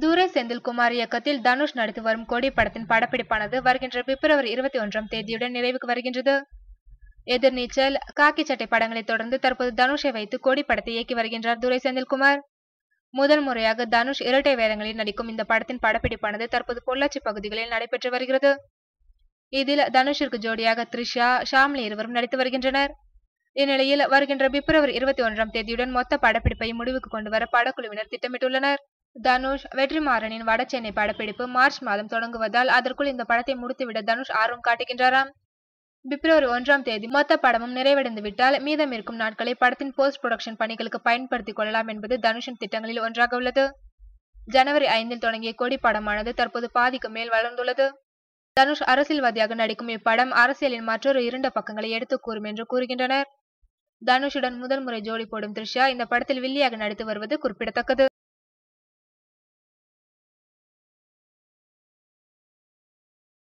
துரை செந்தில்குமார் இயக்கத்தில் தனுஷ் நடித்து வரும் கொடி படத்தின் படப்பிடிப்பானது வருகின்ற பிப்ரவரி 21ஆம் தேதியுடன் நிறைவுக்கு வருகின்றது. எதிர்நீச்சல், காக்கி சட்டை படங்களை தொடர்ந்து தற்போது தனுஷை வைத்து கொடி படத்தை இயக்கி வருகின்றார் துரை செந்தில்குமார். முதல் முறையாக தனுஷ் இரட்டை வேடங்களில் நடிக்கும் இந்த படத்தின் படப்பிடிப்பானது தற்போது பொள்ளாச்சி பகுதிகளில் நடைபெற்று வருகிறது. இதில் தனுஷிற்கு ஜோடியாக த்ரிஷா, ஷாம்லி இருவரும் நடித்து வருகின்றனர். இந்நிலையில் வருகின்ற பிப்ரவரி 21ஆம் தேதியுடன் மொத்த படப்பிடிப்பை முடிவுக்கு கொண்டு வர படக்குழுவினர் திட்டமிட்டுள்ளனர். தனுஷ், வெற்றிமாறனின் வடசென்னை படப்பிடிப்பு மார்ச் மாதம் தொடங்குவதால் அதற்குள் இந்த படத்தை முடித்துவிட தனுஷ் ஆர்வம் காட்டுகின்றாராம். பிப்ரவரி 1ஆம் தேதி மொத்த படமும் நிறைவடைந்து விட்டால் மீதம் இருக்கும் நாட்களை படத்தின் போஸ்ட் புரொடக்ஷன் பணிகளுக்கு பயன்படுத்திக் கொள்ளலாம் என்பது தனுஷின் திட்டங்களில் ஒன்றாக உள்ளது. ஜனவரி 5இல் தொடங்கிய கொடி படமானது தற்போது பாதிக்கு மேல் வளர்ந்துள்ளது. தனுஷ் அரசியல்வாதியாக நடிக்கும் இப்படம் அரசியலின் மற்றொரு இருண்ட பக்கங்களை எடுத்து கூறும் என்று கூறுகின்றனர். தனுஷுடன் முதல் முறை ஜோடி போடும் த்ரிஷா இந்த படத்தில் வில்லியாக நடித்து வருவது குறிப்பிடத்தக்கது.